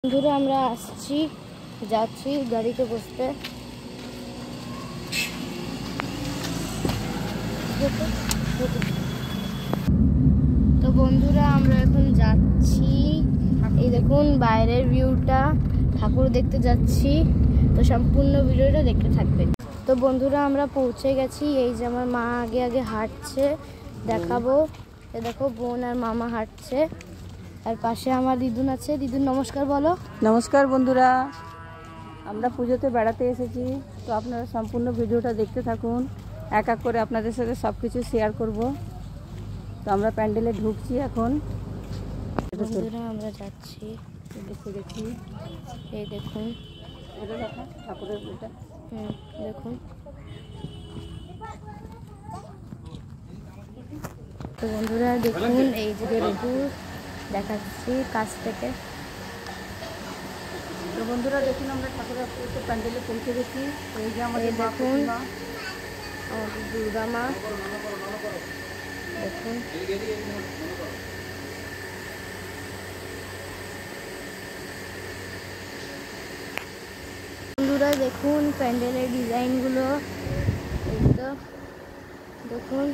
বন্ধুরা আমরা যাচ্ছি গাড়িতে বসতে। তো বন্ধুরা আমরা এখন যাচ্ছি, এই দেখুন বাইরের ভিউটা, ঠাকুর দেখতে যাচ্ছি। তো সম্পূর্ণ ভিডিওটা দেখতে থাকবেন। তো বন্ধুরা আমরা পৌঁছে গেছি। এই যে আমার মা আগে আগে হাঁটছে, দেখাবো। দেখো বোন আর মামা হাঁটছে, আর পাশে আমার দিদুন আছে। দিদুন নমস্কার বলো। নমস্কার বন্ধুরা, আমরা পুজোতে বেড়াতে এসেছি। তো আপনারা সম্পূর্ণ ভিডিওটা দেখতে থাকুন, এক এক করে আপনাদের সাথে সব কিছু শেয়ার করব। তো আমরা প্যান্ডেলে ঢুকছি এখন। বন্ধুরা আমরা যাচ্ছি, এসে গেছি। এই দেখুন এটা দেখা ঠাকুরের এটা, দেখুন। তো বন্ধুরা দেখুন, এই যে ঠাকুর দেখাচ্ছি কাছ থেকে। তো বন্ধুরা দেখুন আমরা ঠাকুরের প্যান্ডেলে পৌঁছে গেছি। এই যে আমাদের দেখুন আমাদের দুর্গা মা, দেখুন। বন্ধুরা দেখুন প্যান্ডেলের ডিজাইনগুলো, এই তো দেখুন।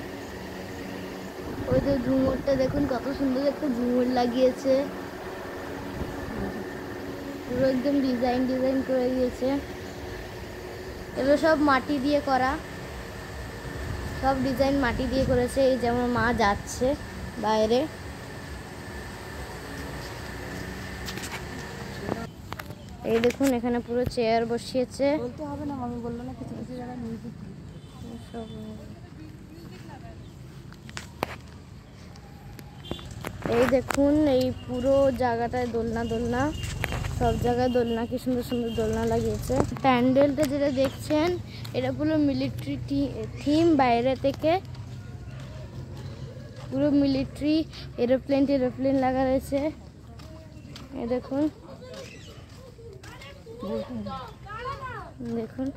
ওই যে ঝুমুরটা দেখুন, কত সুন্দর একটা ঝুমুর লাগিয়েছে, পুরো একদম ডিজাইন করে দিয়েছে। এগুলো সব মাটি দিয়ে করা, সব ডিজাইন মাটি দিয়ে করেছে। এই যে আমার মা যাচ্ছে বাইরে। এই দেখুন এখানে পুরো চেয়ার বসিয়েছে। বলতে হবে না, আমি বললো না কিছু কিছু জায়গায় মিউজিক সব। এই দেখুন এই পুরো জায়গাটায় দোলনা, সব জায়গায় দোলনা, কি সুন্দর সুন্দর দোলনা লাগিয়েছে। প্যান্ডেলটা যেটা দেখছেন এটা পুরো মিলিটারি থিম, বাইরে থেকে পুরো মিলিটারি এরোপ্লেন লাগা রয়েছে। এই দেখুন দেখুন।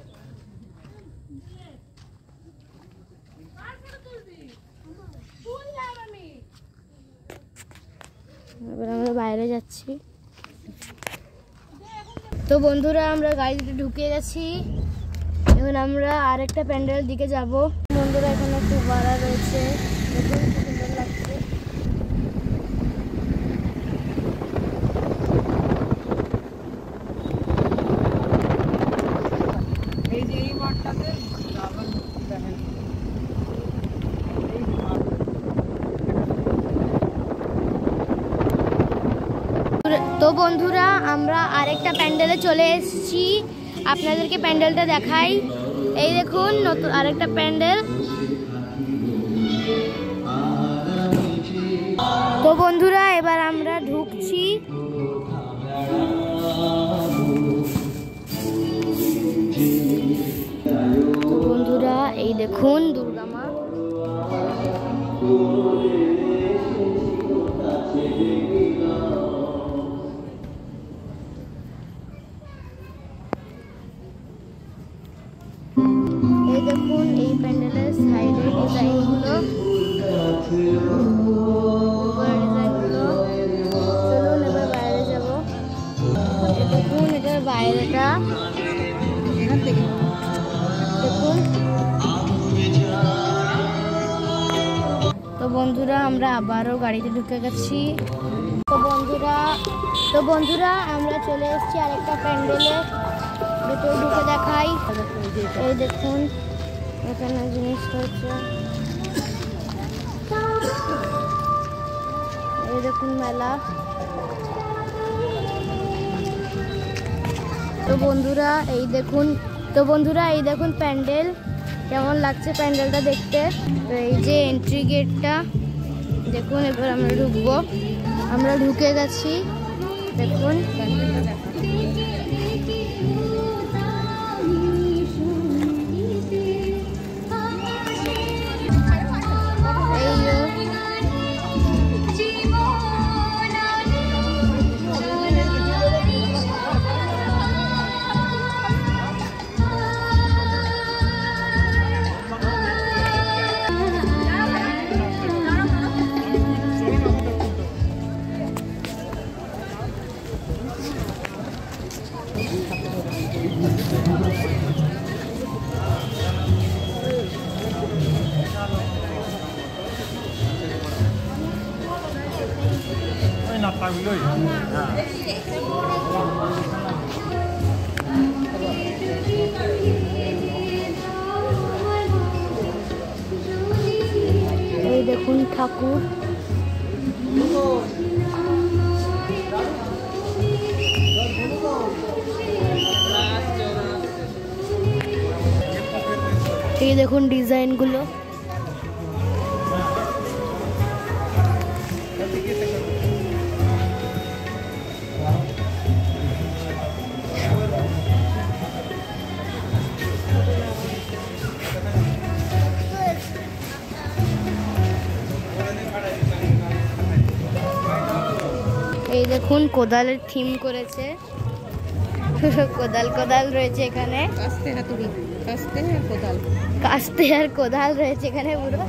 এবার আমরা বাইরে যাচ্ছি। তো বন্ধুরা আমরা গাড়িতে ঢুকে গেছি, এখন আমরা আরেকটা প্যান্ডেলের দিকে যাব। বন্ধুরা এখানে খুব ভাড়া রয়েছে, দেখুন খুব সুন্দর লাগছে। এই যে এই মাঠটাতে তো বন্ধুরা আমরা আরেকটা প্যান্ডেলে চলে এসেছি, আপনাদেরকে প্যান্ডেলটা দেখাই। এই দেখুন নতুন আরেকটা প্যান্ডেল। তো বন্ধুরা এবার আমরা ঢুকছি। তো বন্ধুরা এই দেখুন দুর্গা মা। এই দেখুন এই প্যান্ডেলের সাইডের ডিজাইনগুলো, চলুন এবার বাইরে যাব। দেখুন এটার বাইরেটা দেখুন। তো বন্ধুরা আমরা আবারও গাড়িতে ঢুকে গেছি। তো বন্ধুরা আমরা চলে এসেছি আরেকটা প্যান্ডেলে, ভিতরে ঢুকে দেখাই। এই দেখুন এখানে জিনিস রয়েছে, এই দেখুন মেলা। তো বন্ধুরা এই দেখুন প্যান্ডেল কেমন লাগছে প্যান্ডেলটা দেখতে। তো এই যে এন্ট্রি গেটটা দেখুন। এবার আমরা ঢুকবো, আমরা ঢুকে গেছি। দেখুন এই দেখুন ঠাকুর। এই দেখুন ডিজাইন গুলো। এই দেখুন কোদালের থিম করেছে, কোদাল কোদাল রয়েছে এখানে, কাস্তে হাতুড়ি, কাস্তে আর কোদাল, কাস্তে আর কোদাল রয়েছে এখানে পুরো।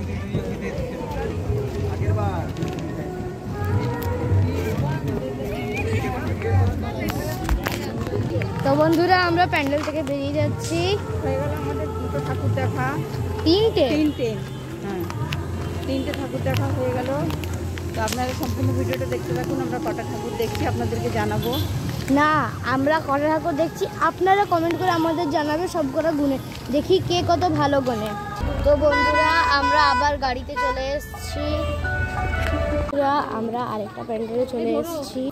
তো বন্ধুরা আমরা প্যান্ডেল থেকে বেরিয়ে যাচ্ছি। হয়ে গেল আমাদের দুটো ঠাকুর দেখা, তিনটে হ্যাঁ তিনটে ঠাকুর দেখা হয়ে গেল। তো আপনারা সম্পূর্ণ ভিডিওটা দেখতে থাকুন, আমরা কটা ঠাকুর দেখছি আপনাদেরকে জানাবো। না, আমরা কটা ঠাকুর দেখছি আপনারা কমেন্ট করে আমাদের জানাবে সব কটা গুনে, দেখি কে কত ভালো গুনে। তো বন্ধুরা আমরা আবার গাড়িতে চলে এসেছি, আমরা আরেকটা প্যান্ডেলে চলে এসেছি।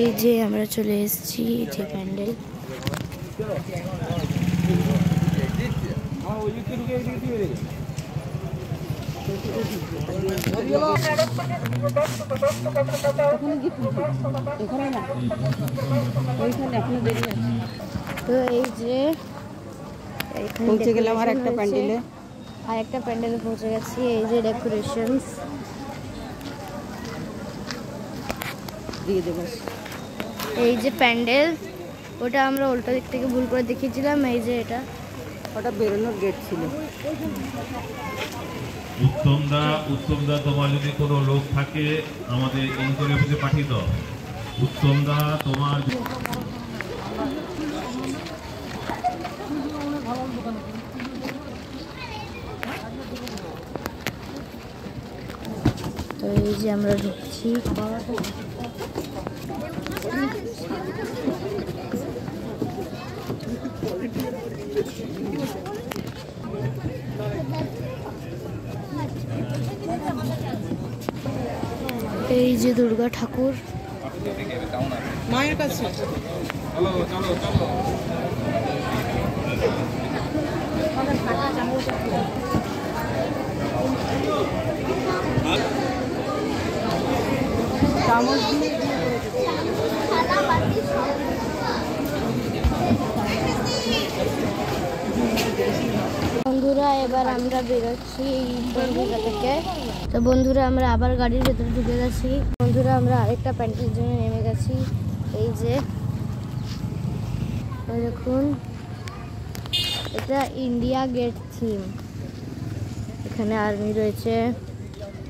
এই যে আমরা চলে এসেছি যে প্যান্ডেল। এখানে না, ওইখানে এখনো দেরি আছে। তো এই যে পৌঁছে গেলাম আর একটা প্যান্ডেলে, আর একটা প্যান্ডেলে পৌঁছে গেছি। এই যে ডেকোরেশনস দিয়ে দেবো। এই যে প্যান্ডেল, ওটা আমরা উল্টো দিক থেকে ভুল করে দেখিয়েছিলাম। এই যে এটা, ওটা বেরোনোর গেট ছিল। উত্তমদা তোমার যদি কোনো লোক থাকে আমাদের ইনকোয়ারি অফিসে পাঠিয়ে দাও। উত্তমদা তোমার তো এই যে আমরা ঢুকছি। এই যে দুর্গা ঠাকুর, মায়ের কাছে চামচ দিয়ে বন্ধুরা এবার আমরা বেরোচ্ছি এই মন্দিরটা থেকে। তো বন্ধুরা আমরা আবার গাড়ির ভেতরে ঢুকে গেছি। বন্ধুরা আমরা আরেকটা প্যান্ডেলের জন্য নেমে গেছি। এই যে দেখুন, এটা ইন্ডিয়া গেট থিম। এখানে আর্মি রয়েছে,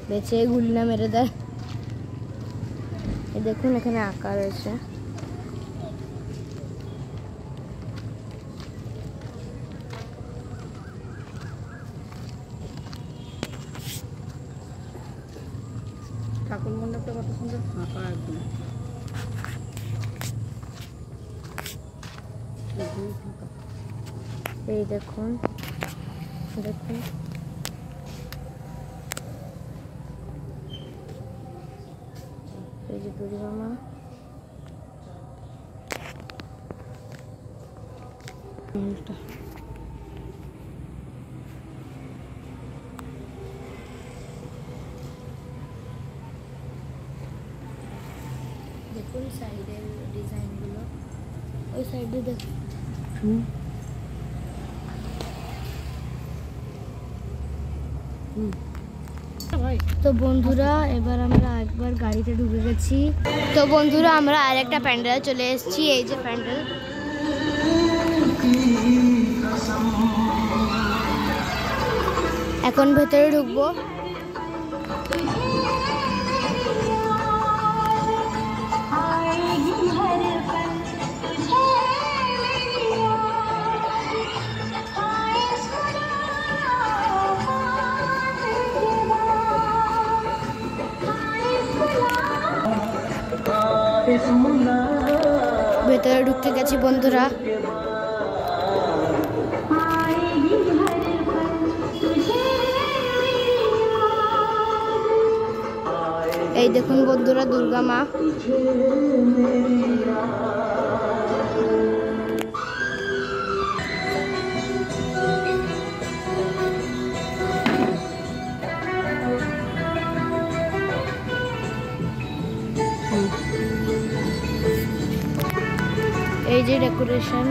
বেঁচে গুল্লা মেরে দেয়। এই দেখুন এখানে আঁকা রয়েছে। ঠাকুর মণ্ডপটা কত সুন্দর ফাঁকা একদম। এই দেখুন, দেখুন এই যে দুর্গা মা। দেখুন সাইডের ডিজাইনগুলো, ওই সাইডে দেখুন। তো বন্ধুরা এবার আমরা একবার গাড়িতে ঢুকে গেছি। তো বন্ধুরা আমরা আরেকটা প্যান্ডেলে চলে এসেছি। এই যে প্যান্ডেল, এখন ভেতরে ঢুকবো। ভেতরে ঢুকতে গেছি বন্ধুরা। এই দেখুন বন্ধুরা দুর্গা মা। এই যে ডেকোরেশন,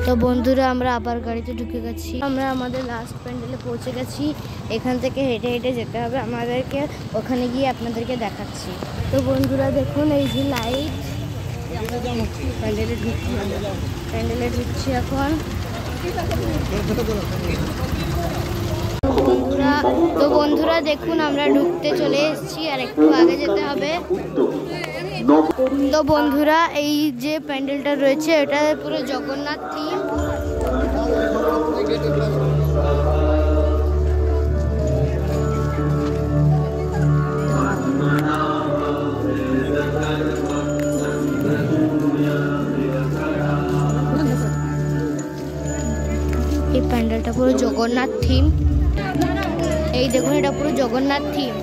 তো বন্ধুরা আমরা আবার গাড়িতে ঢুকে গেছি। আমরা আমাদের লাস্ট প্যান্ডেলে পৌঁছে গেছি। এখান থেকে হেঁটে হেঁটে যেতে হবে আমাদেরকে, ওখানে গিয়ে আপনাদেরকে দেখাচ্ছি। তো বন্ধুরা দেখুন এই যে লাইট, প্যান্ডেলে ঢুকছি এখন। বন্ধুরা দেখুন আমরা ঢুকতে চলে এসেছি, আর একটু আগে যেতে হবে। তো বন্ধুরা এই যে প্যান্ডেলটা রয়েছে এটা পুরো জগন্নাথ থিম। এই প্যান্ডেলটা পুরো জগন্নাথ থিম। এই দেখুন এটা পুরো জগন্নাথ থিম।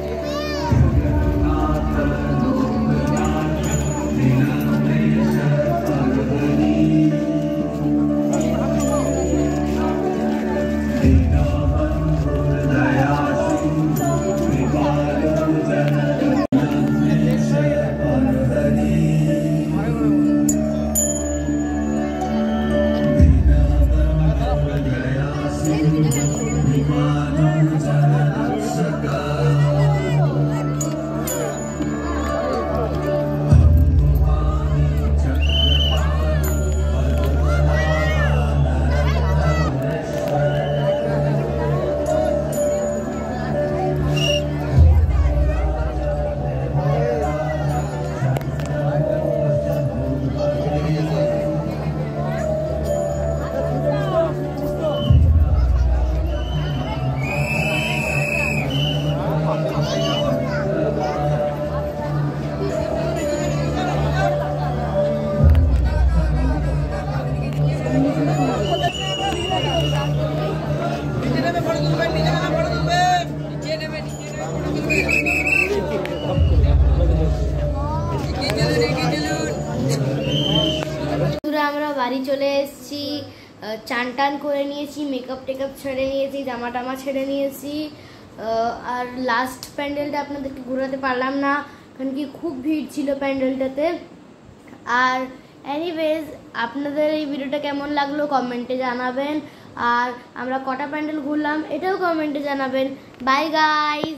আমরা বাড়ি চলে এসেছি, চান টান করে নিয়েছি, মেকআপ টেকআপ ছেড়ে নিয়েছি, জামা টামা ছেড়ে নিয়েছি। আর লাস্ট প্যান্ডেলটা আপনাদেরকে ঘোরাতে পারলাম না, কারণ কি খুব ভিড় ছিল প্যান্ডেলটাতে। আর এনিওয়েজ আপনাদের এই ভিডিওটা কেমন লাগলো কমেন্টে জানাবেন, আর আমরা কটা প্যান্ডেল ঘুরলাম এটাও কমেন্টে জানাবেন। Bye guys.